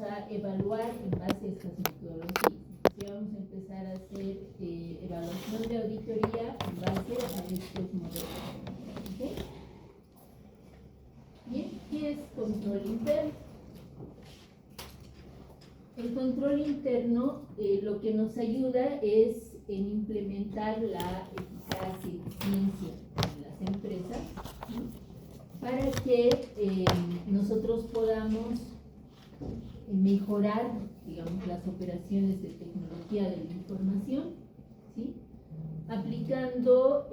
a evaluar en base a estas metodologías. Entonces vamos a empezar a hacer evaluación de auditoría en base a estos modelos. ¿Okay? Bien, ¿qué es control interno? El control interno lo que nos ayuda es en implementar la eficacia y eficiencia en las empresas, ¿sí? Para que nosotros podamos mejorar, digamos, las operaciones de tecnología de la información, ¿sí? Aplicando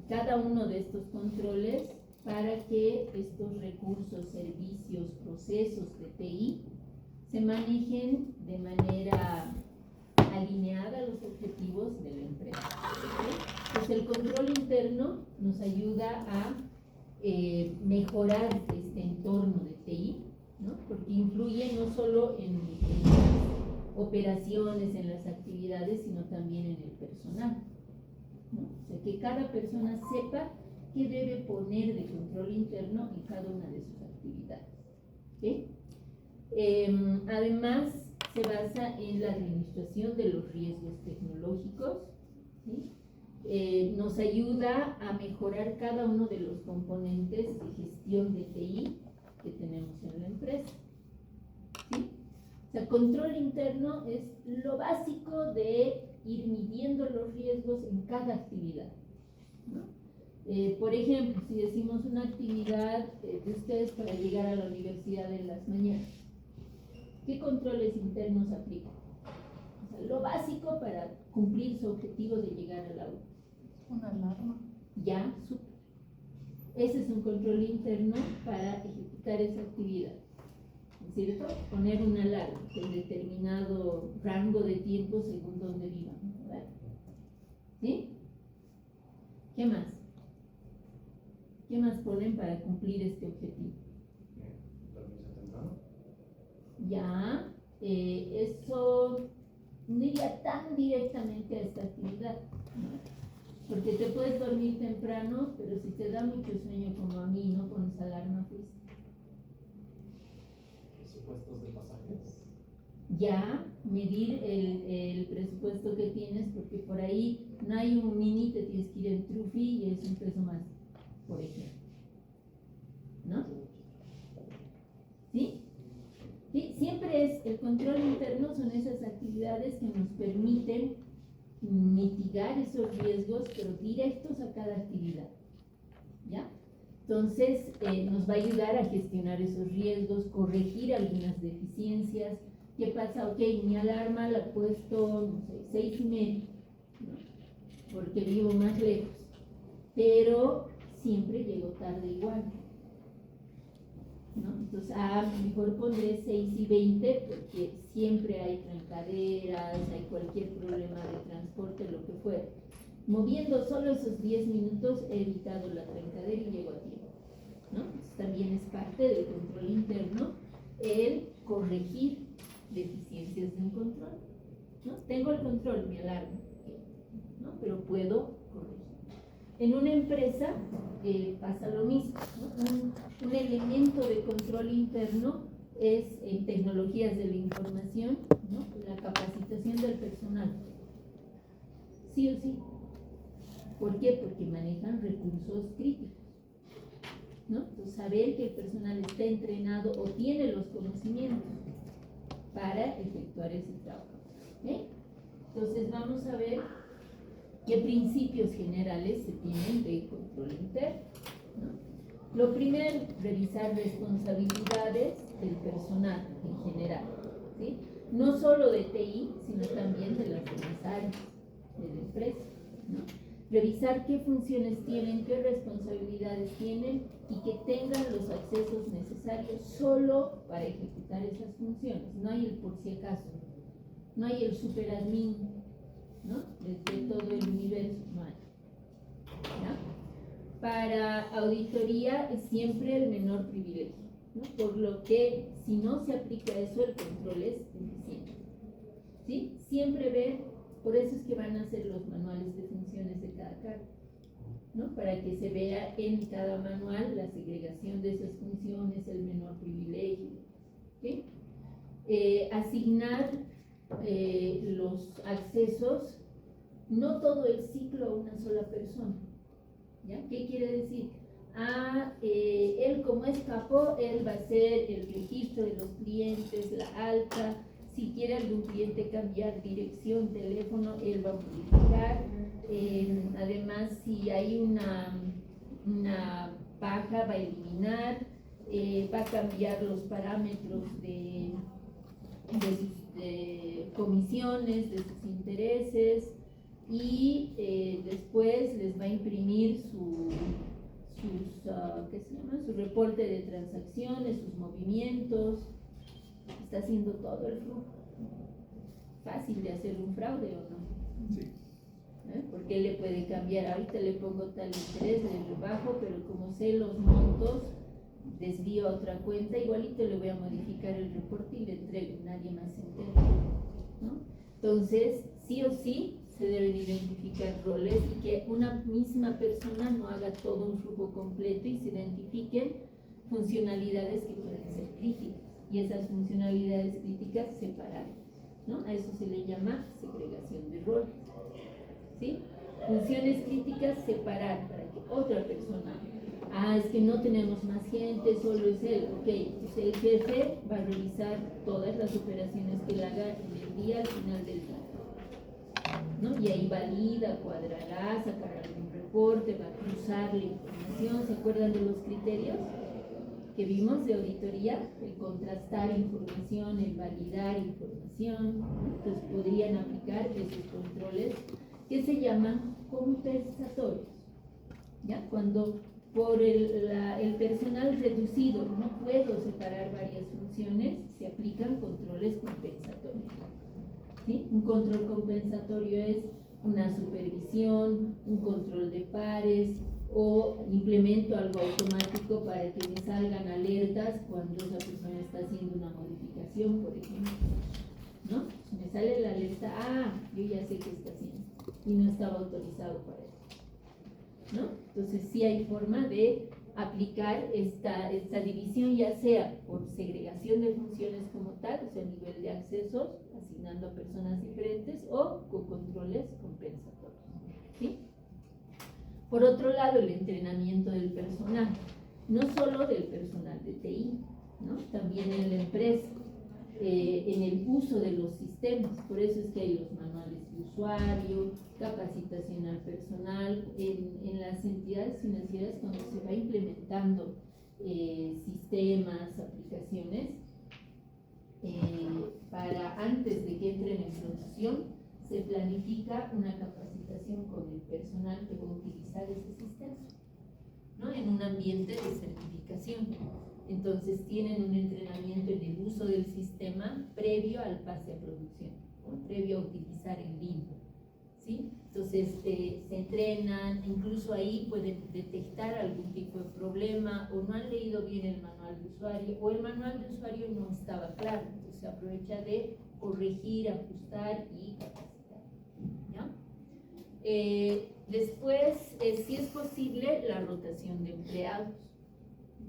cada uno de estos controles para que estos recursos, servicios, procesos de TI se manejen de manera alineada a los objetivos de la empresa. ¿Sí? Entonces el control interno nos ayuda a mejorar este entorno de TI, ¿no? Porque influye no solo en las operaciones, en las actividades, sino también en el personal, ¿no? O sea, que cada persona sepa qué debe poner de control interno en cada una de sus actividades. ¿Sí? Además, se basa en la administración de los riesgos tecnológicos, ¿sí? Nos ayuda a mejorar cada uno de los componentes de gestión de TI que tenemos en la empresa, ¿sí? O sea, control interno es lo básico de ir midiendo los riesgos en cada actividad, ¿no? Por ejemplo, si decimos una actividad de ustedes para llegar a la universidad en las mañanas, ¿qué controles internos aplican? O sea, lo básico para cumplir su objetivo de llegar al aula. Una alarma. Ya, súper. Ese es un control interno para ejecutar esa actividad, ¿no es cierto? Poner una alarma en determinado rango de tiempo según donde vivan, ¿verdad? ¿Sí? ¿Qué más? ¿Qué más ponen para cumplir este objetivo? ¿Dormirse temprano? Ya, eso no iría tan directamente a esta actividad, ¿no? Porque te puedes dormir temprano, pero si te da mucho sueño como a mí, no pones alarma, pues. ¿Presupuestos de pasajes? Ya, medir el presupuesto que tienes, porque por ahí no hay un mini, te tienes que ir en Trufi y es un peso más, por ejemplo. ¿No? ¿Sí? Sí, siempre es el control interno, son esas actividades que nos permiten mitigar esos riesgos, pero directos a cada actividad, ¿ya? Entonces, nos va a ayudar a gestionar esos riesgos, corregir algunas deficiencias. ¿Qué pasa? Ok, mi alarma la he puesto, no sé, 6:30, ¿no? Porque vivo más lejos, pero siempre llego tarde igual, ¿no? Entonces, mejor pondré 6:20 porque siempre hay trancaderas, hay cualquier problema de transporte, lo que fuera. Moviendo solo esos 10 minutos he evitado la trancadera y llego a tiempo, ¿no? Entonces, también es parte del control interno el corregir deficiencias de un control, ¿no? Tengo el control, mi alarma, ¿no? Pero puedo corregir. En una empresa pasa lo mismo, ¿no? Un elemento de control interno es en tecnologías de la información, ¿no? La capacitación del personal. Sí o sí. ¿Por qué? Porque manejan recursos críticos, ¿no? Entonces, saber que el personal está entrenado o tiene los conocimientos para efectuar ese trabajo. ¿Okay? Entonces, vamos a ver qué principios generales se tienen de control interno, ¿no? Lo primero, revisar responsabilidades del personal en general, ¿sí? No solo de TI, sino también de las demás áreas de la empresa, ¿no? Revisar qué funciones tienen, qué responsabilidades tienen y que tengan los accesos necesarios solo para ejecutar esas funciones. No hay el por si acaso, no hay el superadmin, ¿no? Desde todo el universo, no hay. ¿Ya? Para auditoría es siempre el menor privilegio, ¿no? Por lo que si no se aplica eso, el control es deficiente, ¿sí? Siempre ver. Por eso es que van a hacer los manuales de funciones de cada cargo, ¿no? Para que se vea en cada manual la segregación de esas funciones, el menor privilegio, ¿sí? asignar los accesos, no todo el ciclo a una sola persona. ¿Ya? ¿Qué quiere decir? Él como es capo, él va a hacer el registro de los clientes, la alta. Si quiere algún cliente cambiar dirección, teléfono, él va a modificar. Además, si hay una baja, va a eliminar, va a cambiar los parámetros de sus comisiones, de sus intereses, y después les va a imprimir su reporte de transacciones, sus movimientos. Está haciendo todo el flujo. Fácil de hacer un fraude, ¿o no? Sí. Porque él le puede cambiar, ahorita le pongo tal interés, le rebajo, pero como sé los montos, desvío a otra cuenta, igualito le voy a modificar el reporte y le entrego, nadie más se entera, ¿no? Entonces, sí o sí, se deben identificar roles y que una misma persona no haga todo un flujo completo y se identifiquen funcionalidades que pueden ser críticas, y esas funcionalidades críticas separar, ¿no? A eso se le llama segregación de roles, ¿sí? Funciones críticas separar para que otra persona, es que no tenemos más gente, solo es él, ok, entonces el jefe va a revisar todas las operaciones que él haga en el día, al final del día, ¿no? Y ahí valida, cuadrará, sacará algún reporte, va a cruzar la información. ¿Se acuerdan de los criterios que vimos de auditoría? El contrastar información, el validar información. Entonces podrían aplicar esos controles que se llaman compensatorios, ¿ya? Cuando por el personal reducido no puedo separar varias funciones, se aplican controles compensatorios, ¿sí? Un control compensatorio es una supervisión, un control de pares, o implemento algo automático para que me salgan alertas cuando esa persona está haciendo una modificación, por ejemplo, ¿no? Me sale la alerta, yo ya sé qué está haciendo y no estaba autorizado para eso, ¿no? Entonces sí hay forma de aplicar esta división, ya sea por segregación de funciones como tal, o sea, nivel de accesos, asignando a personas diferentes, o con controles compensatorios, ¿sí? Por otro lado, el entrenamiento del personal, no solo del personal de TI, ¿no? También en la empresa, en el uso de los sistemas. Por eso es que hay los manuales de usuario, capacitación al personal. En las entidades financieras, cuando se va implementando sistemas, aplicaciones, para antes de que entren en producción, se planifica una capacitación con el personal que va a utilizar ese sistema, ¿no? En un ambiente de certificación. Entonces tienen un entrenamiento en el uso del sistema previo al pase a producción, ¿no? Previo a utilizar el BIM, ¿sí? Entonces se entrenan, incluso ahí pueden detectar algún tipo de problema, o no han leído bien el manual de usuario, o el manual de usuario no estaba claro. Entonces se aprovecha de corregir, ajustar y capacitar, ¿ya? Después, si es posible, la rotación de empleados,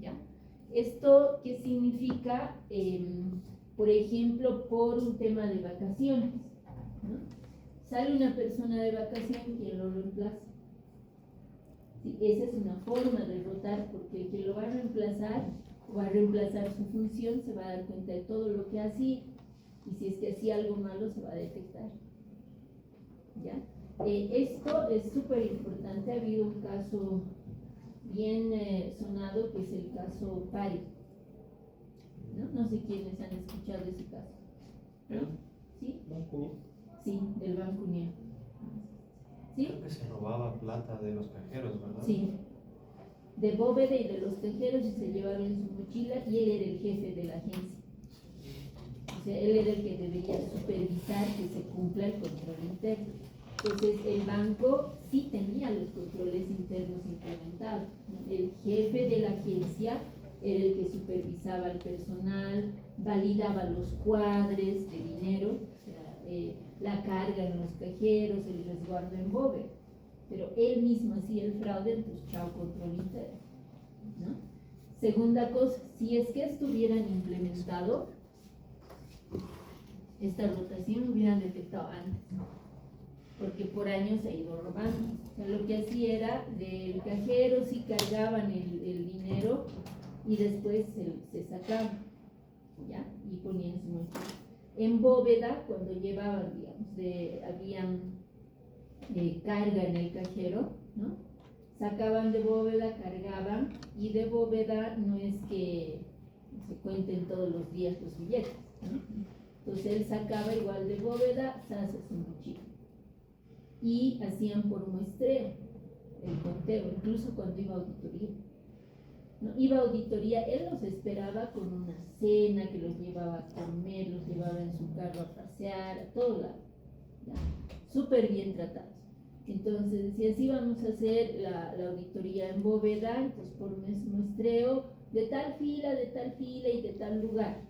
¿ya? ¿Esto qué significa? Por ejemplo, por un tema de vacaciones, ¿no? Sale una persona de vacación, ¿quién lo reemplaza? Sí, esa es una forma de rotar, porque el que lo va a reemplazar su función, se va a dar cuenta de todo lo que hacía, y si es que hacía algo malo, se va a detectar, ¿ya? Esto es súper importante. Ha habido un caso bien sonado, que es el caso Pari, ¿no? No sé quiénes han escuchado ese caso, ¿no? ¿Sí? Sí, del Banco Unión. ¿Sí? Creo que se robaba plata de los cajeros, ¿verdad? Sí, de bóveda y de los cajeros, y se llevaron en su mochila, y él era el jefe de la agencia. O sea, él era el que debería supervisar que se cumpla el control interno. Entonces, el banco sí tenía los controles internos implementados, ¿no? El jefe de la agencia era el que supervisaba al personal, validaba los cuadres de dinero, o sea, la carga en los cajeros, el resguardo en bóveda. Pero él mismo hacía el fraude, entonces chao control interno, ¿no? Segunda cosa, si es que estuvieran implementado, esta rotación lo hubieran detectado antes, porque por años se ha ido robando. O sea, lo que hacía era, del cajero sí cargaban el dinero y después se sacaban, ¿ya? Y ponían su mochila. En bóveda, cuando llevaban, digamos, habían carga en el cajero, ¿no? Sacaban de bóveda, cargaban, y de bóveda no es que se cuenten todos los días los billetes, ¿no? Entonces él sacaba igual de bóveda, se hace su mochila. Y hacían por muestreo el conteo, incluso cuando iba a auditoría. ¿No? Iba a auditoría, él los esperaba con una cena, que los llevaba a comer, los llevaba en su carro a pasear, a todo lado. Súper bien tratados. Entonces decía, sí, vamos a hacer la auditoría en bóveda, entonces por muestreo, de tal fila y de tal lugar.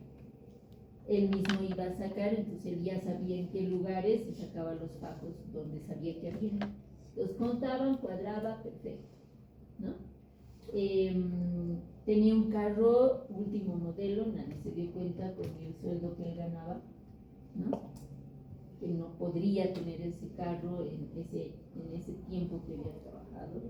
Él mismo iba a sacar, entonces él ya sabía en qué lugares y sacaba los fajos donde sabía que había. Los contaban, cuadraba, perfecto, ¿no? Tenía un carro último modelo, nadie se dio cuenta con el sueldo que él ganaba, ¿no? Que no podría tener ese carro en ese tiempo que había trabajado.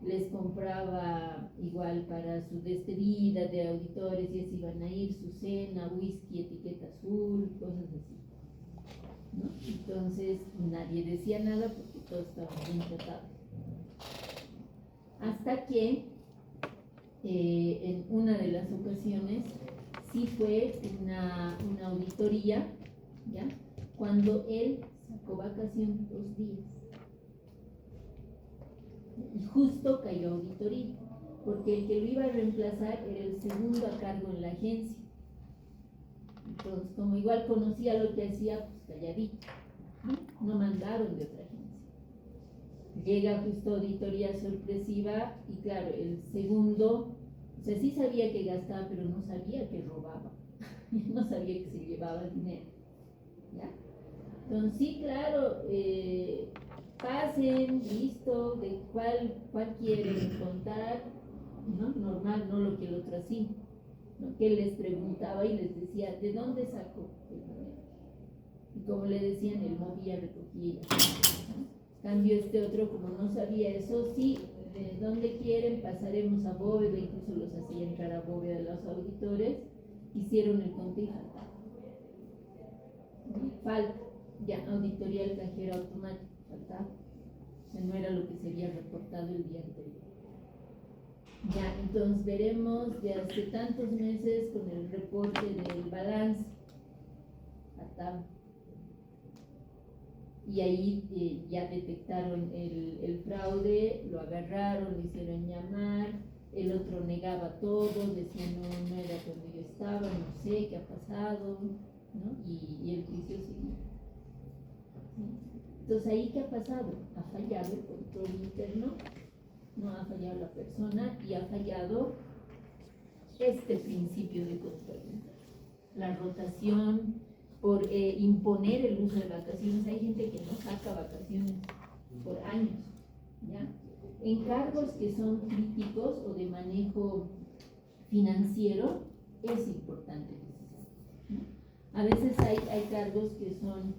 Les compraba igual para su despedida de auditores, y se iban a ir, su cena, whisky, etiqueta azul, cosas así, ¿no? Entonces nadie decía nada porque todos estaban bien tratados. Hasta que en una de las ocasiones sí fue una auditoría, ¿ya? Cuando él sacó vacaciones 2 días. Y justo cayó auditoría, porque el que lo iba a reemplazar era el segundo a cargo en la agencia. Entonces, como igual conocía lo que hacía, pues calladito, no mandaron de otra agencia. Llega justo auditoría sorpresiva y claro, el segundo, o sea, sí sabía que gastaba, pero no sabía que robaba, no sabía que se llevaba dinero, ¿ya? Entonces, sí, claro, pasen, listo, de cuál quieren contar, ¿no? Normal, no lo que el otro hacía, ¿no? Que él les preguntaba y les decía, ¿de dónde sacó el dinero? Y como le decían, él movía, recogía, ¿no? Cambio este otro, como no sabía eso, sí, ¿de dónde quieren? Pasaremos a bóveda, incluso los hacía entrar a bóveda de los auditores, hicieron el conteo y faltaba. Falta, ya, auditoría del cajero automático, faltaba. O sea, no era lo que se había reportado el día anterior. Ya, entonces veremos de hace tantos meses con el reporte del balance, faltaba. Y ahí ya detectaron el fraude, lo agarraron, lo hicieron llamar, el otro negaba todo, decía no era cuando yo estaba, no sé qué ha pasado, ¿no? Y el juicio seguía. Entonces ahí ¿qué ha pasado? Ha fallado el control interno, no ha fallado la persona y ha fallado este principio de control interno. La rotación, por imponer el uso de vacaciones. Hay gente que no saca vacaciones por años, ¿ya? Encargos que son críticos o de manejo financiero, es importante que se sepa, ¿no? A veces hay cargos que son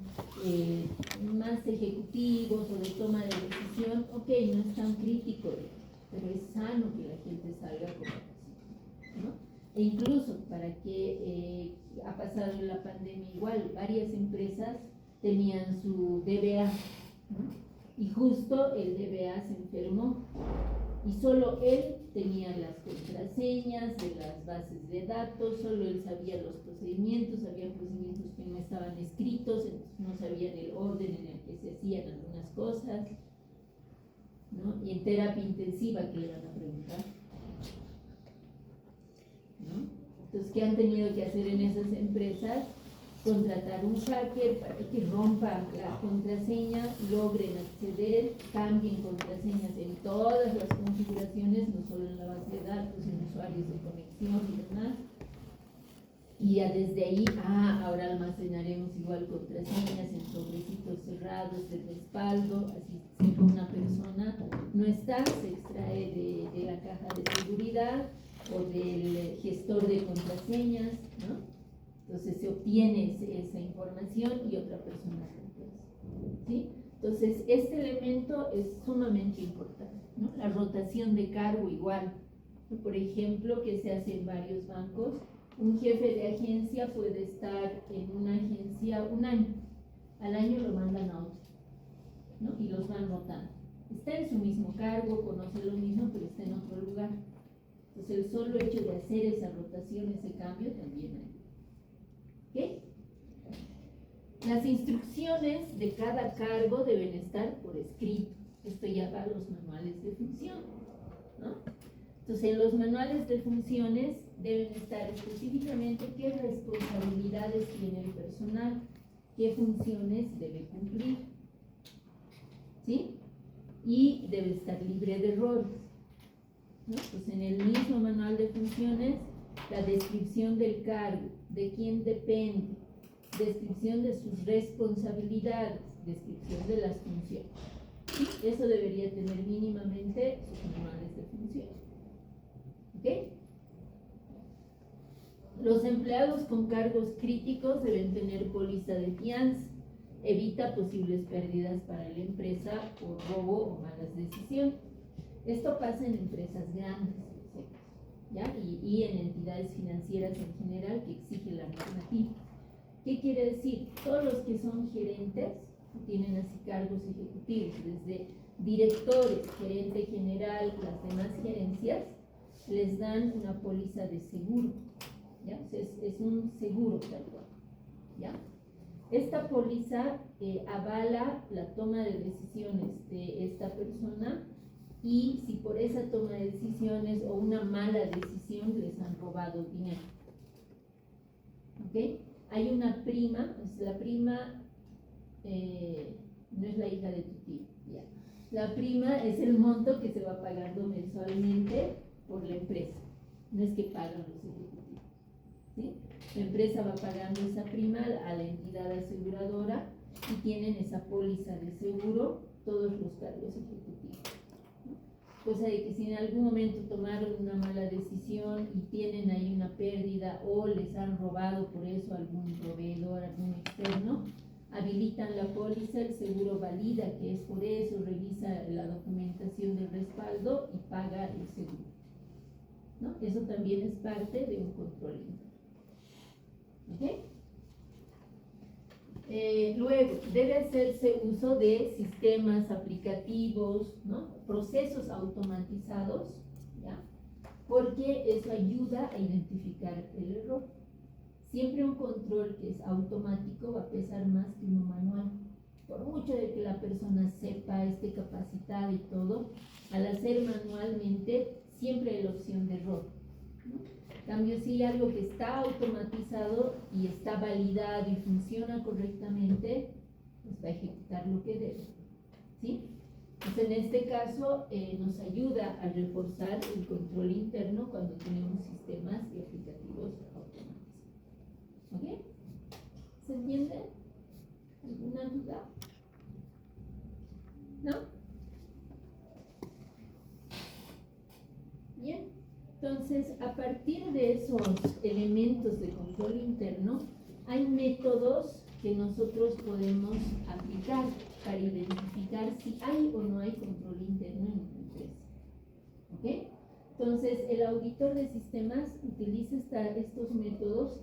más ejecutivos o de toma de decisión, ok, no es tan crítico, pero es sano que la gente salga con vacaciones, ¿no? E incluso para que ha pasado en la pandemia igual, varias empresas tenían su DBA, ¿no? Y justo el DBA se enfermó y solo él tenía las contraseñas de las bases de datos, solo él sabía los procedimientos, había procedimientos que no estaban escritos, entonces no sabían el orden en el que se hacían algunas cosas, ¿no? Y en terapia intensiva, ¿qué le van a preguntar? ¿No? Entonces, ¿qué han tenido que hacer en esas empresas? Contratar un hacker para que rompa la contraseña, logren acceder, cambien contraseñas en todas las configuraciones, no solo en la base de datos, en usuarios de conexión y demás. Y ya desde ahí, ahora almacenaremos igual contraseñas en sobrecitos cerrados de respaldo, así si una persona no está, se extrae de la caja de seguridad o del gestor de contraseñas, ¿no? Entonces se obtiene esa información y otra persona reemplaza, ¿sí? Entonces este elemento es sumamente importante, ¿no? La rotación de cargo igual, ¿no? Por ejemplo, que se hace en varios bancos, un jefe de agencia puede estar en una agencia un año, al año lo mandan a otro, ¿no? Y los van rotando. Está en su mismo cargo, conoce lo mismo, pero está en otro lugar. Entonces el solo hecho de hacer esa rotación, ese cambio, también hay. ¿Ok? Las instrucciones de cada cargo deben estar por escrito. Esto ya va a los manuales de función, ¿no? Entonces en los manuales de funciones deben estar específicamente qué responsabilidades tiene el personal, qué funciones debe cumplir, ¿sí? Y debe estar libre de errores, ¿no? Pues en el mismo manual de funciones, la descripción del cargo, de quién depende, descripción de sus responsabilidades, descripción de las funciones, ¿sí? Eso debería tener mínimamente sus manuales de funciones, ¿ok? Los empleados con cargos críticos deben tener póliza de fianza, evita posibles pérdidas para la empresa por robo o malas decisiones. Esto pasa en empresas grandes, ¿ya? Y en entidades financieras en general que exige la normativa. ¿Qué quiere decir? Todos los que son gerentes tienen así cargos ejecutivos, desde directores, gerente general, las demás gerencias, les dan una póliza de seguro, ¿ya? O sea, es un seguro tal cual, ¿ya? Esta póliza avala la toma de decisiones de esta persona y si por esa toma de decisiones o una mala decisión les han robado dinero. ¿Ok? Hay una prima, la prima no es la hija de tu tío, ya. La prima es el monto que se va pagando mensualmente por la empresa, no es que pagan los ejecutivos, ¿sí? La empresa va pagando esa prima a la entidad aseguradora y tienen esa póliza de seguro todos los cargos ejecutivos, ¿no? Cosa de que si en algún momento tomaron una mala decisión y tienen ahí una pérdida o les han robado por eso algún proveedor, algún externo, habilitan la póliza, el seguro valida que es por eso, revisa la documentación de respaldo y paga el seguro, ¿no? Eso también es parte de un control interno. ¿Ok? Luego, debe hacerse uso de sistemas aplicativos, ¿no? Procesos automatizados, ¿ya? Porque eso ayuda a identificar el error. Siempre un control que es automático va a pesar más que uno manual. Por mucho de que la persona sepa, esté capacitada y todo, al hacer manualmente siempre hay la opción de error, ¿no? En cambio, si hay algo que está automatizado y está validado y funciona correctamente, pues va a ejecutar lo que debe, ¿sí? Entonces, en este caso, nos ayuda a reforzar el control interno cuando tenemos sistemas y aplicativos automatizados. ¿Ok? ¿Se entiende? ¿Alguna duda? ¿No? Bien. Entonces, a partir de esos elementos de control interno, hay métodos que nosotros podemos aplicar para identificar si hay o no hay control interno en una empresa. ¿Ok? Entonces, el auditor de sistemas utiliza estos métodos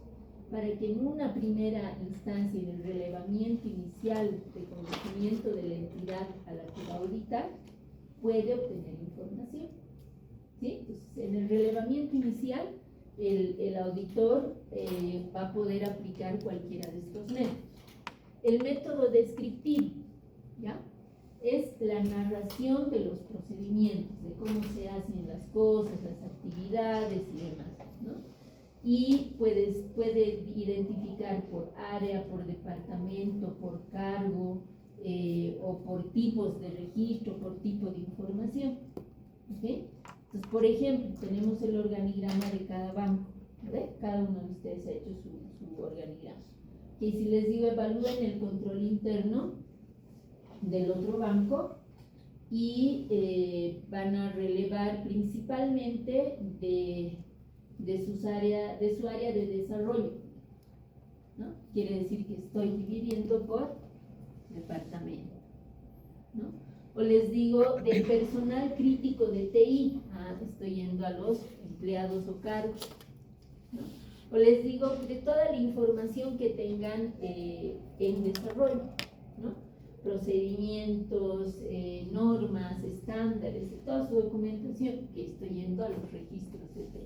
para que en una primera instancia, en el relevamiento inicial de conocimiento de la entidad a la que va a auditar, puede obtener información, ¿sí? Entonces, en el relevamiento inicial, el auditor va a poder aplicar cualquiera de estos métodos. El método descriptivo, ¿ya? Es la narración de los procedimientos, de cómo se hacen las cosas, las actividades y demás, ¿no? Y puede identificar por área, por departamento, por cargo, o por tipos de registro, por tipo de información. ¿Ok? Entonces, por ejemplo, tenemos el organigrama de cada banco, ¿verdad? Cada uno de ustedes ha hecho su organigrama. Y si les digo, evalúen el control interno del otro banco y van a relevar principalmente de su área de desarrollo, ¿no? Quiere decir que estoy dividiendo por departamento, ¿no? O les digo del personal crítico de TI, estoy yendo a los empleados o cargos, ¿no? O les digo de toda la información que tengan en desarrollo, ¿no? Procedimientos, normas, estándares, toda su documentación, que estoy yendo a los registros de TI,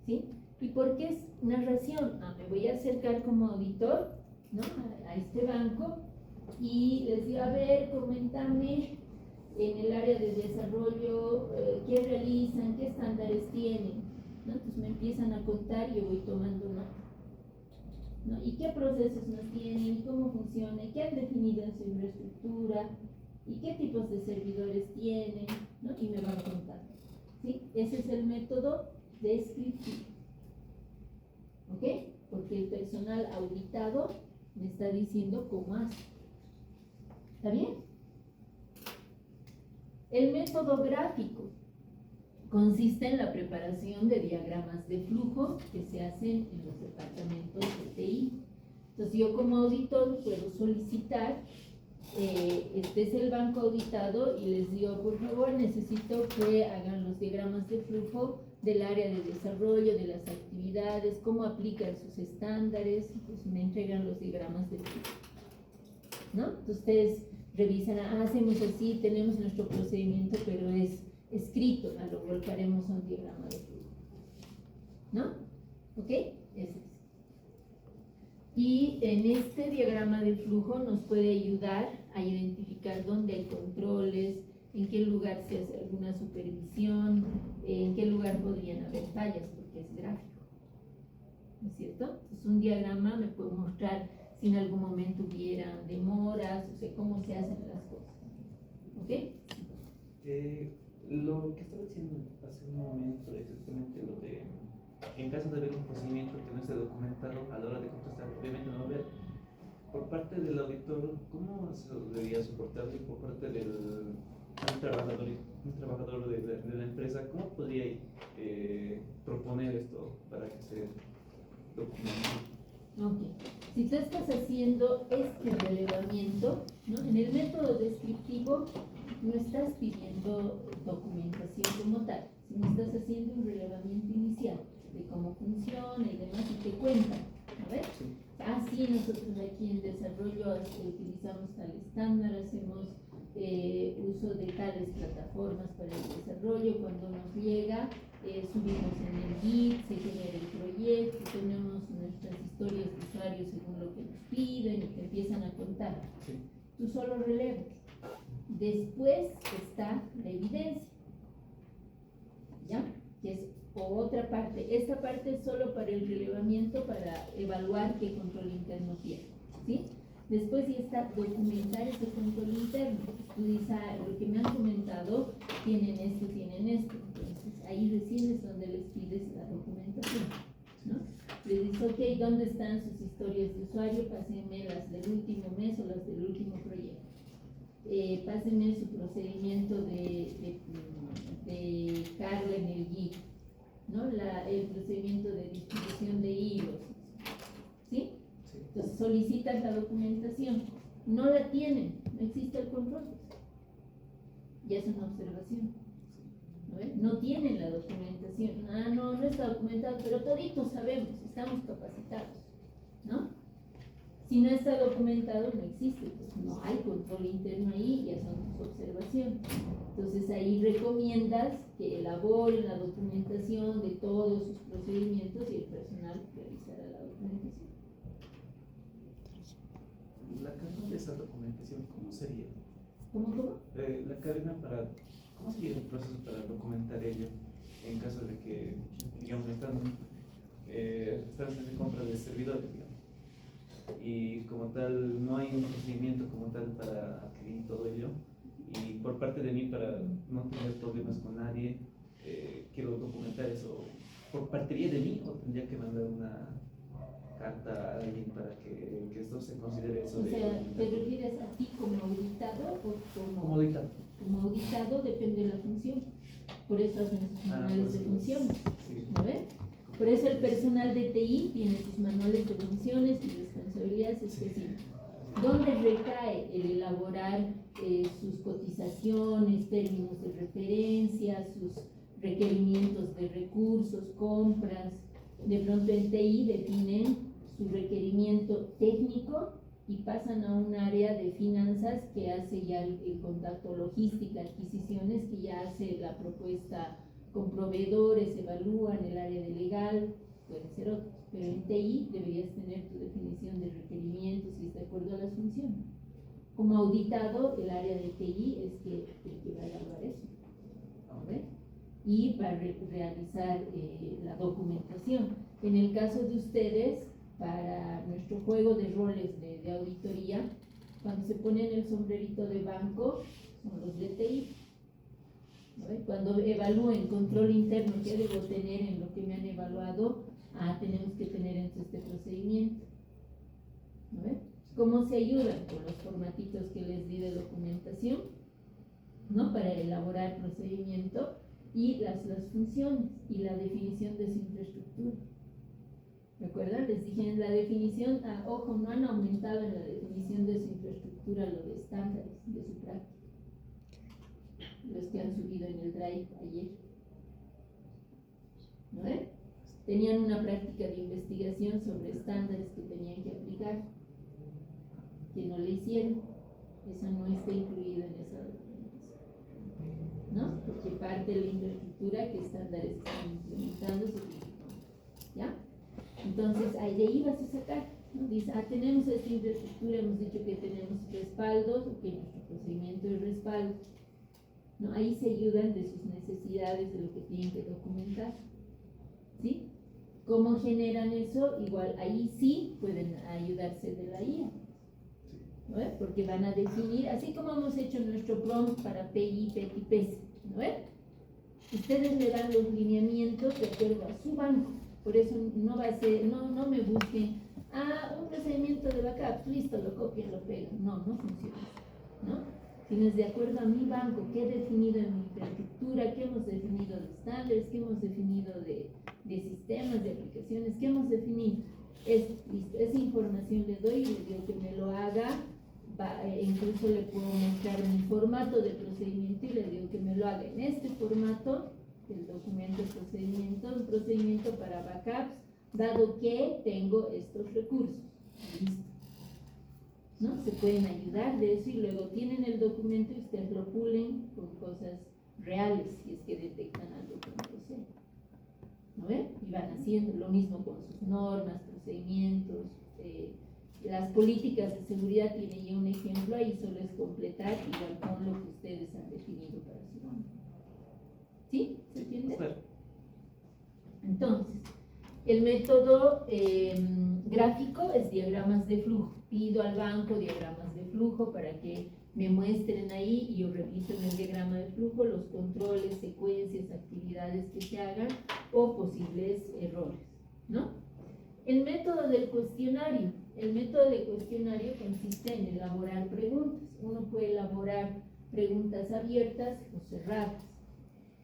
¿sí? ¿Y por qué es narración? Me voy a acercar como auditor, ¿no? a este banco y les digo, a ver, coméntame en el área de desarrollo, qué realizan, qué estándares tienen, ¿no? Entonces me empiezan a contar y yo voy tomando nota, ¿no? ¿Y qué procesos nos tienen? ¿Cómo funciona? ¿Qué han definido en su infraestructura? ¿Y qué tipos de servidores tienen? ¿No? Y me van contando, ¿sí? Ese es el método descriptivo, ¿ok? Porque el personal auditado me está diciendo cómo hace. ¿Está bien? El método gráfico consiste en la preparación de diagramas de flujo que se hacen en los departamentos de TI. Entonces yo como auditor puedo solicitar, este es el banco auditado y les digo, por favor, necesito que hagan los diagramas de flujo del área de desarrollo, de las actividades, cómo aplican sus estándares, pues me entregan los diagramas de flujo, ¿no? Entonces ustedes revisan, hacemos así, tenemos nuestro procedimiento, pero es escrito, lo volcaremos a un diagrama de flujo, ¿no? ¿Ok? Ese es. Y en este diagrama de flujo nos puede ayudar a identificar dónde hay controles, en qué lugar se hace alguna supervisión, en qué lugar podrían haber fallas, porque es gráfico, ¿no es cierto? Entonces un diagrama me puede mostrar si en algún momento hubiera demoras, o sea, cómo se hacen las cosas, ¿ok? Lo que estaba diciendo hace un momento, exactamente lo de, en caso de haber un procedimiento que no esté documentado a la hora de contestar, obviamente no va a haber, por parte del auditor, ¿cómo se debería soportar? Y por parte del un trabajador de la empresa, ¿cómo podría proponer esto para que se documente? Ok, si tú estás haciendo este relevamiento, ¿no? En el método descriptivo no estás pidiendo documentación como tal, sino estás haciendo un relevamiento inicial de cómo funciona y demás y te cuentan, ¿a ver? Sí, nosotros aquí en desarrollo utilizamos tal estándar, hacemos uso de tales plataformas para el desarrollo, cuando nos llega subimos en el Git, se genera el proyecto, tenemos nuestras historias de usuarios según lo que nos piden y te empiezan a contar. Sí. Tú solo relevas. Después está la evidencia, ¿ya? Que es otra parte. Esta parte es solo para el relevamiento, para evaluar qué control interno tiene, ¿sí? Después ya está documentar ese control interno. Tú dices, lo que me han comentado, tienen esto. Entonces ahí recién es donde les pides la documentación, ¿no? Les dices, ok, ¿dónde están sus historias de usuario? Pásenme las del último mes o las del último proyecto. Pásenme su procedimiento de carga en el Git, ¿no? El procedimiento de distribución de hilos, ¿sí? Entonces solicitas la documentación, no la tienen, no existe el control, ya es una observación, ¿no tienen la documentación, no está documentado, pero toditos sabemos, estamos capacitados, ¿no? Si no está documentado no existe, pues no hay control interno ahí, ya son tus observaciones. Entonces ahí recomiendas que elaboren la documentación de todos sus procedimientos y el personal realizará la documentación. La cadena de esa documentación, ¿cómo sería? ¿Cómo? La cadena ¿cómo sería el proceso para documentar ello en caso de que, digamos, están haciendo compra de servidores, digamos, y como tal no hay un procedimiento como tal para adquirir todo ello, y por parte de mí, para no tener problemas con nadie, quiero documentar eso, ¿por partiría de mí o tendría que mandar una carta a alguien para que esto se considere eso? O sea, ¿te refieres a ti como auditado o como auditado? Como auditado depende de la función, por eso hacen sus manuales de funciones, Sí. ¿no ves? Por eso el personal de TI tiene sus manuales de funciones y responsabilidades específicas, donde recae el elaborar sus cotizaciones, términos de referencia, sus requerimientos de recursos, compras. De pronto en TI definen su requerimiento técnico y pasan a un área de finanzas que hace ya el contacto logística, adquisiciones, que ya hace la propuesta con proveedores, evalúan el área de legal, pueden ser otros, pero en TI deberías tener tu definición de requerimientos y es de acuerdo a las funciones. Como auditado, el área de TI es el que va a evaluar eso, ¿ves? Y va a realizar la documentación. En el caso de ustedes, para nuestro juego de roles de auditoría, cuando se ponen el sombrerito de banco, son los de TI. ¿No? Cuando evalúen control interno, ¿qué debo tener en lo que me han evaluado? Tenemos que tener entonces este procedimiento. ¿No? ¿Cómo se ayudan? Con los formatitos que les di de documentación, ¿no? Para elaborar procedimiento y las funciones y la definición de su infraestructura. ¿Recuerdan? Les dije en la definición, ojo, no han aumentado en la definición de su infraestructura lo de estándares de su práctica. Los que han subido en el drive ayer. ¿No ven? Tenían una práctica de investigación sobre estándares que tenían que aplicar, que no le hicieron. Eso no está incluido en esa documentación, ¿no? Porque parte de la infraestructura que estándares están implementando se tiene que poner, ¿ya? Entonces, de ahí vas a sacar, ¿no? Dice, tenemos esta infraestructura, hemos dicho que tenemos respaldos, o que nuestro procedimiento es respaldo, ¿no? Ahí se ayudan de sus necesidades, de lo que tienen que documentar, ¿sí? ¿Cómo generan eso? Igual, ahí sí pueden ayudarse de la IA, ¿no? Porque van a definir, así como hemos hecho nuestro prompt para PI, PET y PES, ¿no? Ustedes le dan los lineamientos de acuerdo a su banco. Por eso no va a ser, no me busquen, un procedimiento de backup, listo, lo copian, lo pegan. No funciona así, ¿no? Sino es de acuerdo a mi banco, qué he definido en mi infraestructura, qué hemos definido de estándares, qué hemos definido de sistemas, de aplicaciones, qué hemos definido. Listo, esa información le doy y le digo que me lo haga, incluso le puedo mostrar un formato de procedimiento y le digo que me lo haga en este formato, el documento de procedimiento, un procedimiento para backups, dado que tengo estos recursos. Listo. ¿No? Se pueden ayudar de eso y luego tienen el documento y ustedes lo pulen con cosas reales si es que detectan algo que no lo sé. ¿No ven? Y van haciendo lo mismo con sus normas, procedimientos, las políticas de seguridad. Tienen ya un ejemplo, ahí solo es completar igual con lo que ustedes han definido para su banco. ¿Sí? ¿Se entiende? Entonces, el método gráfico es diagramas de flujo. Pido al banco diagramas de flujo para que me muestren ahí y yo reviso en el diagrama de flujo los controles, secuencias, actividades que se hagan o posibles errores, ¿no? El método del cuestionario. El método de cuestionario consiste en elaborar preguntas. Uno puede elaborar preguntas abiertas o cerradas,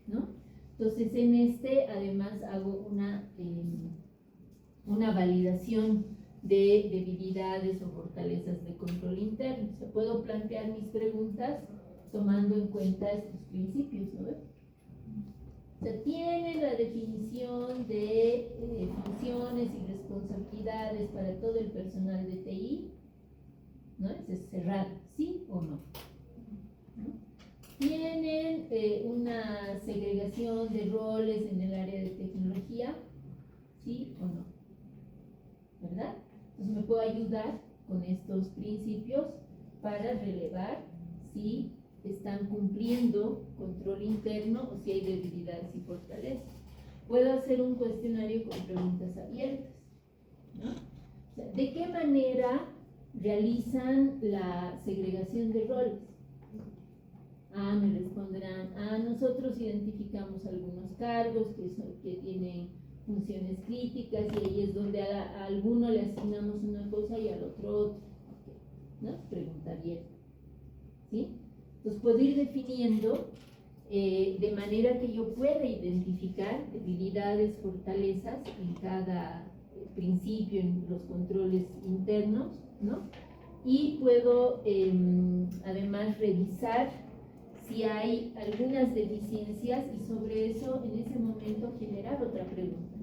¿no? Entonces en además hago una validación de debilidades o fortalezas de control interno. O sea, puedo plantear mis preguntas tomando en cuenta estos principios, ¿no? O sea, tiene la definición de funciones y responsabilidades para todo el personal de TI, ¿no? Es cerrado, ¿sí o no? Tienen una segregación de roles en el área de tecnología, ¿sí o no? ¿Verdad? Entonces me puedo ayudar con estos principios para relevar si están cumpliendo control interno o si hay debilidades y fortalezas. Puedo hacer un cuestionario con preguntas abiertas, ¿no? O sea, ¿de qué manera realizan la segregación de roles? Me responderán, nosotros identificamos algunos cargos que tienen funciones críticas y ahí es donde a alguno le asignamos una cosa y al otro otra, ¿no? Pregunta abierta, ¿sí? Entonces puedo ir definiendo de manera que yo pueda identificar debilidades, fortalezas en cada principio, en los controles internos, ¿no? Y puedo además revisar si hay algunas deficiencias y sobre eso en ese momento generar otra pregunta.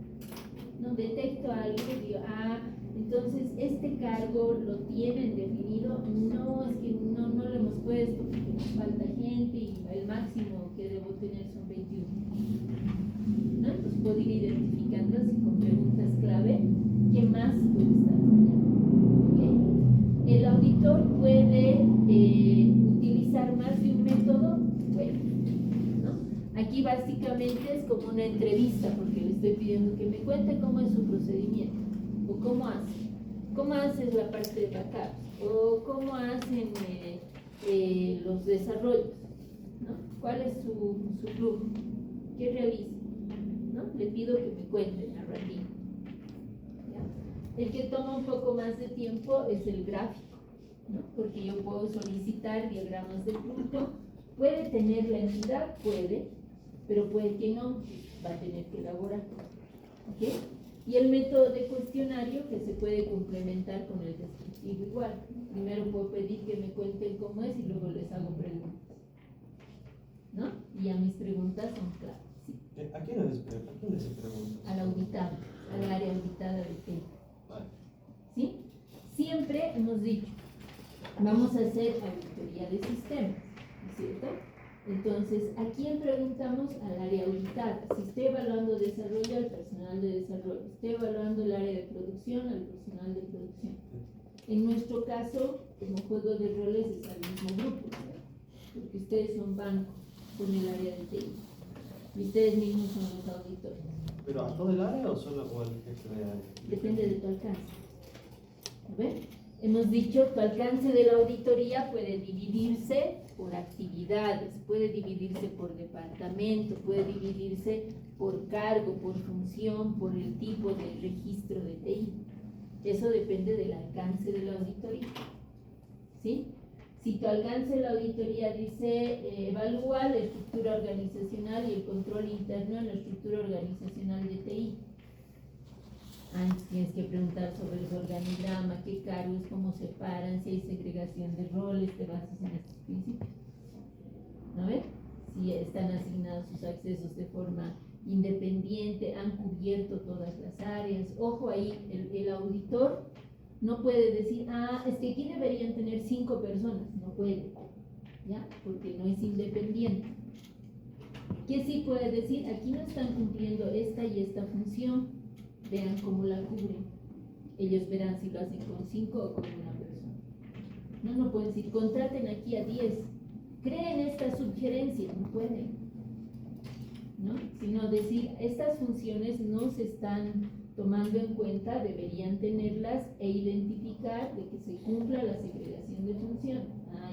No detecto algo y digo, entonces este cargo lo tienen definido, no, es que no lo hemos puesto porque nos falta gente y el máximo que debo tener son 21. ¿No? Entonces puedo ir identificando así con preguntas clave qué más puede estar fallando. ¿Okay? El auditor puede utilizar más de un método. Bueno, ¿no? Aquí básicamente es como una entrevista porque le estoy pidiendo que me cuente cómo es su procedimiento o cómo haces la parte de backup o cómo hacen los desarrollos, ¿no? ¿Cuál es su flujo? ¿Qué realiza? ¿No? Le pido que me cuente narrativa. ¿Ya? El que toma un poco más de tiempo es el gráfico, ¿no? Porque yo puedo solicitar diagramas de flujo, puede tener la entidad, pero puede que no, va a tener que elaborar. ¿Ok? Y el método de cuestionario que se puede complementar con el descriptivo igual. Primero puedo pedir que me cuenten cómo es y luego les hago preguntas. ¿No? Y ya mis preguntas son claras. ¿Sí? ¿A quién les hace preguntas? Al auditado, al área auditada del tema. Vale. ¿Sí? Siempre hemos dicho, vamos a hacer auditoría de sistemas, ¿no es cierto? Entonces, ¿a quién preguntamos? Al área auditada. Si estoy evaluando desarrollo, al personal de desarrollo. Estoy evaluando el área de producción, al personal de producción. En nuestro caso, como juego de roles es al mismo grupo, ¿no? Porque ustedes son banco con el área de TI. Y ustedes mismos son los auditores. ¿Pero a todo el área o solo o al jefe de área? Depende de tu alcance. ¿Ven? Hemos dicho que tu alcance de la auditoría puede dividirse por actividades, puede dividirse por departamento, puede dividirse por cargo, por función, por el tipo de registro de TI. Eso depende del alcance de la auditoría. ¿Sí? Si tu alcance de la auditoría dice evalúa la estructura organizacional y el control interno en la estructura organizacional de TI. Tienes que preguntar sobre el organigrama, qué cargos, cómo se paran, si hay segregación de roles, te basas en estos principios. ¿No ves? Si están asignados sus accesos de forma independiente, han cubierto todas las áreas. Ojo ahí, el auditor no puede decir, es que aquí deberían tener 5 personas. No puede, ¿ya? Porque no es independiente. ¿Qué sí puede decir? Aquí no están cumpliendo esta y esta función. Vean cómo la cubren. Ellos verán si lo hacen con 5 o con una persona. No pueden decir, contraten aquí a 10. Creen esta sugerencia, no pueden. ¿No? Sino decir, estas funciones no se están tomando en cuenta, deberían tenerlas e identificar de que se cumpla la segregación de función.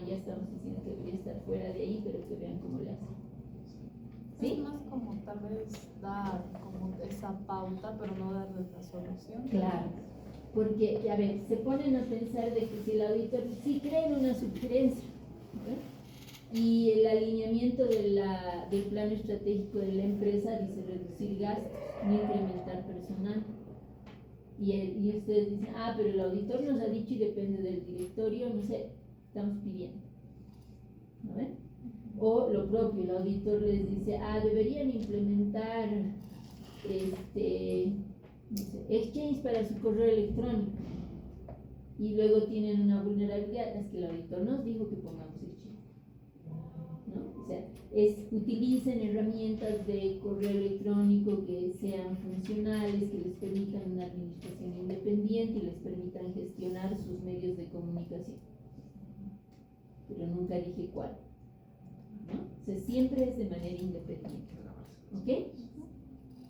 Ya estamos diciendo que debería estar fuera de ahí, pero que vean cómo le hacen. ¿Sí? Es más como tal vez dar como esa pauta, pero no darles la solución. Claro, porque, a ver, se ponen a pensar de que si el auditor sí creen una sugerencia, ¿no? Y el alineamiento del plan estratégico de la empresa dice reducir gastos, no incrementar personal. Y ustedes dicen, pero el auditor nos ha dicho y depende del directorio, no sé, estamos pidiendo. ¿No ven? O lo propio, el auditor les dice, deberían implementar Exchange para su correo electrónico. Y luego tienen una vulnerabilidad, es que el auditor nos dijo que pongamos Exchange. ¿No? O sea, utilicen herramientas de correo electrónico que sean funcionales, que les permitan una administración independiente y les permitan gestionar sus medios de comunicación. Pero nunca dije cuál. ¿No? O sea, siempre es de manera independiente. ¿Ok?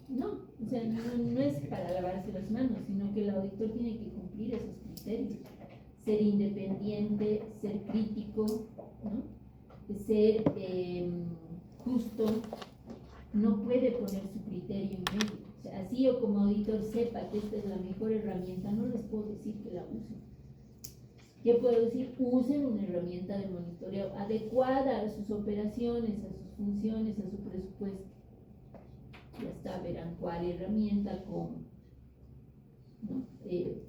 No, o sea, no es para lavarse las manos, sino que el auditor tiene que cumplir esos criterios. Ser independiente, ser crítico, ¿no? Ser justo, no puede poner su criterio en medio. O sea, así yo como auditor sepa que esta es la mejor herramienta, no les puedo decir que la usen. ¿Qué puedo decir? Usen una herramienta de monitoreo adecuada a sus operaciones, a sus funciones, a su presupuesto. Ya está, verán cuál herramienta, cómo, ¿no?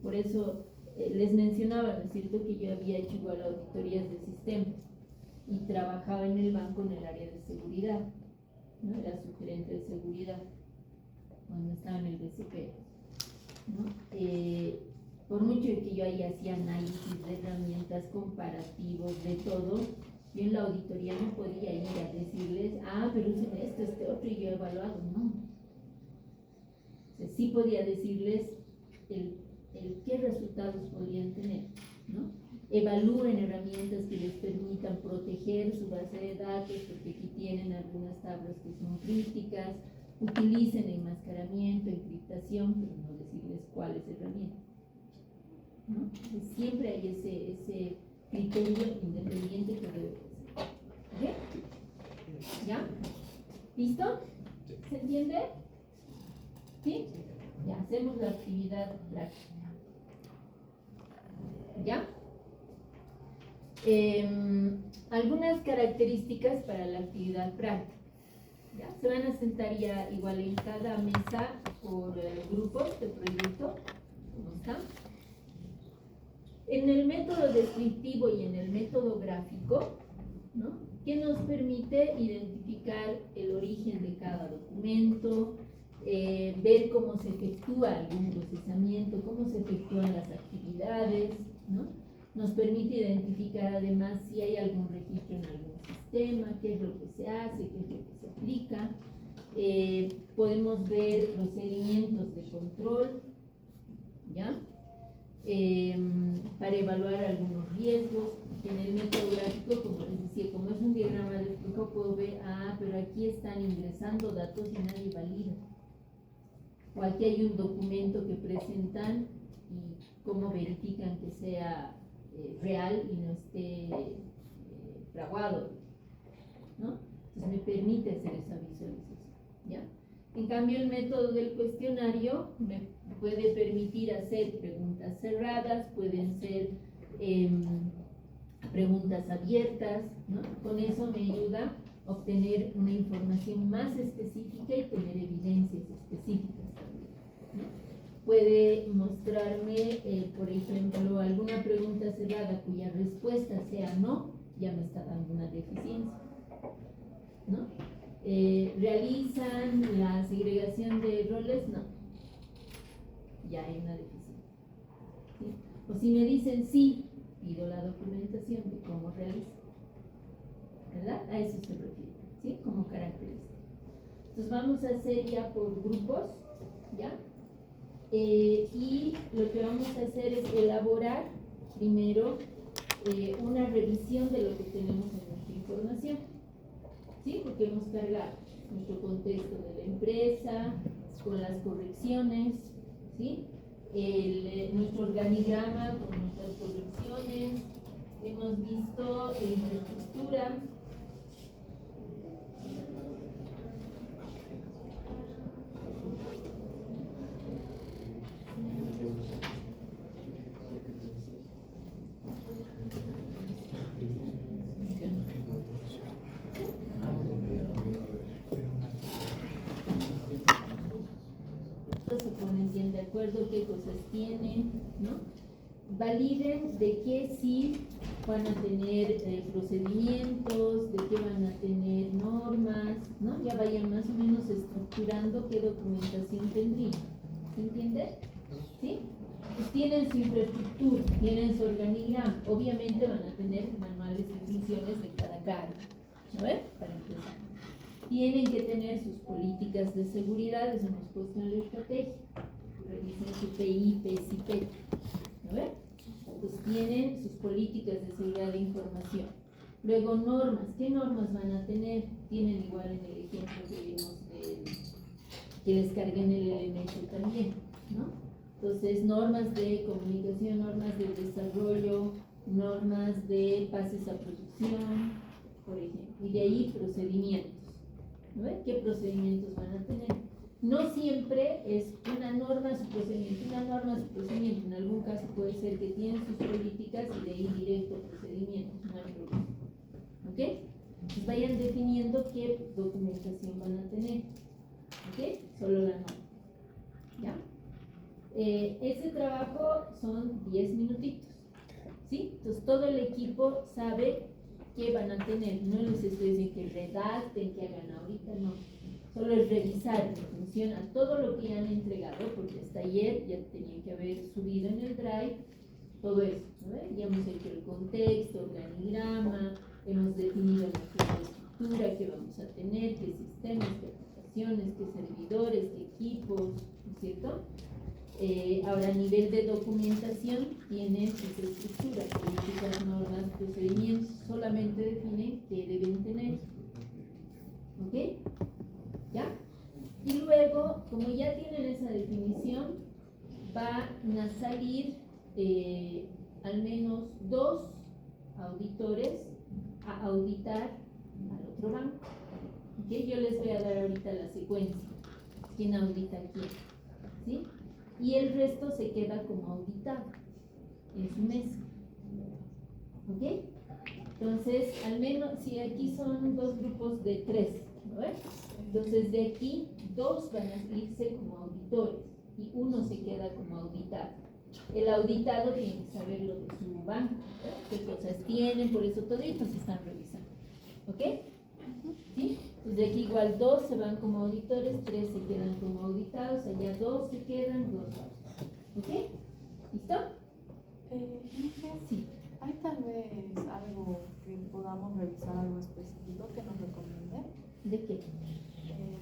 Por eso les mencionaba, ¿no es cierto?, que yo había hecho igual auditorías de sistemas y trabajaba en el banco en el área de seguridad, ¿no? Era subgerente de seguridad cuando estaba en el BCP, ¿no? Por mucho que yo ahí hacía análisis de herramientas, comparativos, de todo, yo en la auditoría no podía ir a decirles, pero usen esto, este otro, y yo he evaluado, no. O sea, sí podía decirles el qué resultados podrían tener, ¿no? Evalúen herramientas que les permitan proteger su base de datos, porque aquí tienen algunas tablas que son críticas, utilicen enmascaramiento, encriptación, pero no decirles cuáles herramientas, ¿no? Entonces, siempre hay ese criterio independiente que debe ser. ¿Ok? ¿Ya? ¿Listo? ¿Se entiende? ¿Sí? Ya, hacemos la actividad práctica. ¿Ya? Algunas características para la actividad práctica. ¿Ya? Se van a sentar ya igual en cada mesa por grupos de proyecto. ¿Cómo están? En el método descriptivo y en el método gráfico, ¿no?, que nos permite identificar el origen de cada documento, ver cómo se efectúa algún procesamiento, cómo se efectúan las actividades, ¿no? Nos permite identificar además si hay algún registro en algún sistema, qué es lo que se hace, qué es lo que se aplica. Podemos ver procedimientos de control, ¿ya? Para evaluar algunos riesgos. En el método gráfico, como les decía, como es un diagrama de flujo, puedo ver, pero aquí están ingresando datos y nadie valida. O aquí hay un documento que presentan y cómo verifican que sea real y no esté fraguado, ¿no? Entonces me permite hacer esa visualización, ¿ya? En cambio, el método del cuestionario me puede permitir hacer preguntas cerradas, pueden ser preguntas abiertas, ¿no? Con eso me ayuda a obtener una información más específica y tener evidencias específicas también, ¿no? Puede mostrarme, por ejemplo, alguna pregunta cerrada cuya respuesta sea no, ya me está dando una deficiencia, ¿no? ¿Realizan la segregación de roles? No, ya hay una deficiencia, ¿sí? O si me dicen sí, pido la documentación de cómo realizan, ¿verdad? A eso se refiere, ¿sí? Como característica. Entonces vamos a hacer ya por grupos, ¿ya? Y lo que vamos a hacer es elaborar primero una revisión de lo que tenemos en nuestra información, ¿sí? Porque hemos cargado nuestro contexto de la empresa, con las correcciones, ¿sí? Nuestro organigrama con nuestras correcciones, hemos visto infraestructura, se ponen bien de acuerdo qué cosas tienen, ¿no? Validen de qué sí van a tener procedimientos, de qué van a tener normas, ¿no? Ya vayan más o menos estructurando qué documentación tendrían, ¿se entiende? ¿Sí? Pues tienen su infraestructura, tienen su organigrama, obviamente van a tener manuales de funciones de cada cargo, ¿no ven? Para empezar. Tienen que tener sus políticas de seguridad, eso hemos puesto en la estrategia. Revisen su PI, PES y PET. ¿No ven? Pues tienen sus políticas de seguridad de información. Luego normas. ¿Qué normas van a tener? Tienen igual en el ejemplo que vimos que descarguen el LMS también, ¿no? Entonces, normas de comunicación, normas de desarrollo, normas de pases a producción, por ejemplo. Y de ahí procedimientos. ¿No ven? ¿Qué procedimientos van a tener? No siempre es una norma, su procedimiento. Una norma, su procedimiento. En algún caso puede ser que tienen sus políticas y de ahí directo a procedimientos. No hay problema. ¿Ok? Entonces vayan definiendo qué documentación van a tener. ¿Ok? Solo la norma. ¿Ya? Ese trabajo son 10 minutitos. ¿Sí? Entonces todo el equipo sabe qué van a tener. No les estoy diciendo que redacten, que hagan ahorita, no. Solo es revisar en función a todo lo que ya han entregado, porque hasta ayer ya tenían que haber subido en el Drive todo eso, ¿no? Ya hemos hecho el contexto, organigrama, hemos definido nuestra estructura, qué vamos a tener, qué sistemas, qué aplicaciones, qué servidores, qué equipos, ¿no es cierto? Ahora, a nivel de documentación, tienen esa estructura, políticas, normas, procedimientos, solamente definen qué deben tener. ¿Ok? ¿Ya? Y luego, como ya tienen esa definición, van a salir al menos 2 auditores a auditar al otro banco. ¿Ok? Yo les voy a dar ahorita la secuencia. ¿Quién audita a quién? ¿Sí? Y el resto se queda como auditado en su mesa. ¿Ok? Entonces, al menos, si aquí son 2 grupos de 3, ¿no ves? Entonces, de aquí, 2 van a irse como auditores y 1 se queda como auditado. El auditado tiene que saber lo de su banco, ¿no? Qué cosas tienen, por eso toditos se están revisando. ¿Ok? ¿Sí? Entonces, de aquí igual 2 se van como auditores, 3 se quedan como auditados, allá 2 se quedan, 2 van. ¿Ok? ¿Listo? Sí. ¿Hay tal vez algo que podamos revisar, algo específico que nos recomiende? ¿De qué?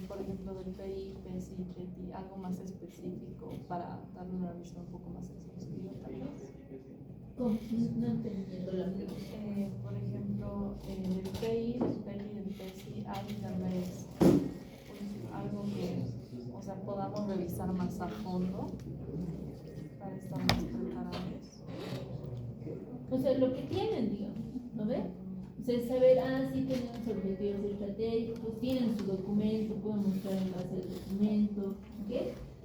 Por ejemplo, del PI, PSI, PETI, algo más específico para darle una revisión un poco más exhaustiva, tal vez. ¿Cómo? No entendiendo la pregunta. Por ejemplo, del PI, del PETI, del PSI, hay tal vez algo que, o sea, podamos revisar más a fondo para estar más preparados. O sea, lo que tienen, digamos, ¿no ves? O sea, saber, sí tenemos objetivos estratégicos, tienen su documento, pueden mostrar en base al documento, ¿ok?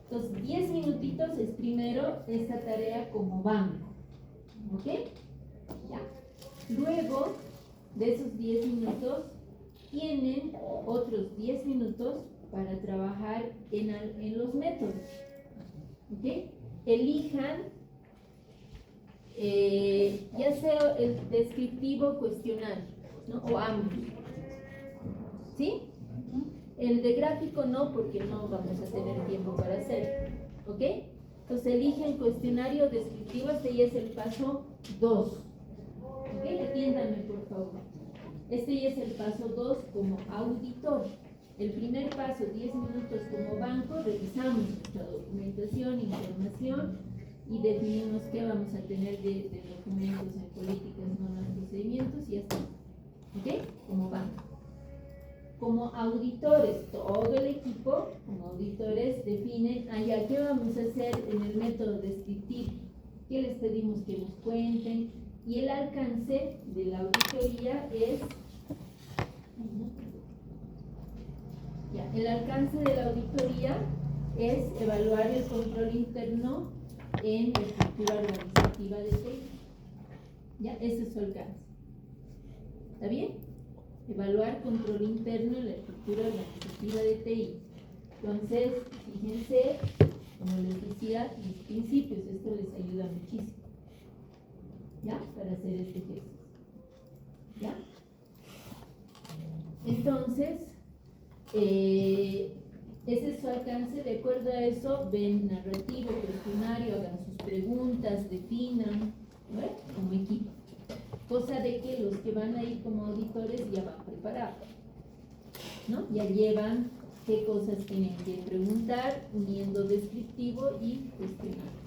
Entonces, 10 minutitos es primero esta tarea como banco, ¿ok? Ya. Luego, de esos 10 minutos, tienen otros 10 minutos para trabajar en los métodos, ¿ok? Elijan ya sea el descriptivo cuestionario, ¿no? O ambos. ¿Sí? El de gráfico no, porque no vamos a tener tiempo para hacerlo. ¿Ok? Entonces eligen cuestionario descriptivo, este ya es el paso 2. ¿Ok? Atiéndanme, por favor. Este ya es el paso 2 como auditor. El primer paso, 10 minutos como banco, revisamos nuestra documentación, información, y definimos qué vamos a tener de documentos en políticas, normas, procedimientos y así. ¿Ok? Como banco. Como auditores, todo el equipo, como auditores, definen, ya, ¿qué vamos a hacer en el método descriptivo? ¿Qué les pedimos que nos cuenten? Y el alcance de la auditoría es... el alcance de la auditoría es evaluar el control interno en la estructura organizativa de TI. ¿Ya? Ese es su alcance. ¿Está bien? Evaluar control interno en la estructura organizativa de TI. Entonces, fíjense, como les decía, los principios, esto les ayuda muchísimo. ¿Ya? Para hacer este ejercicio. ¿Ya? Entonces, ese es su alcance. De acuerdo a eso, ven narrativo, cuestionario, hagan sus preguntas, definan, ¿no? Como equipo. Cosa de que los que van a ir como auditores ya van preparados, ¿no? Ya llevan qué cosas tienen que preguntar, uniendo descriptivo y cuestionario.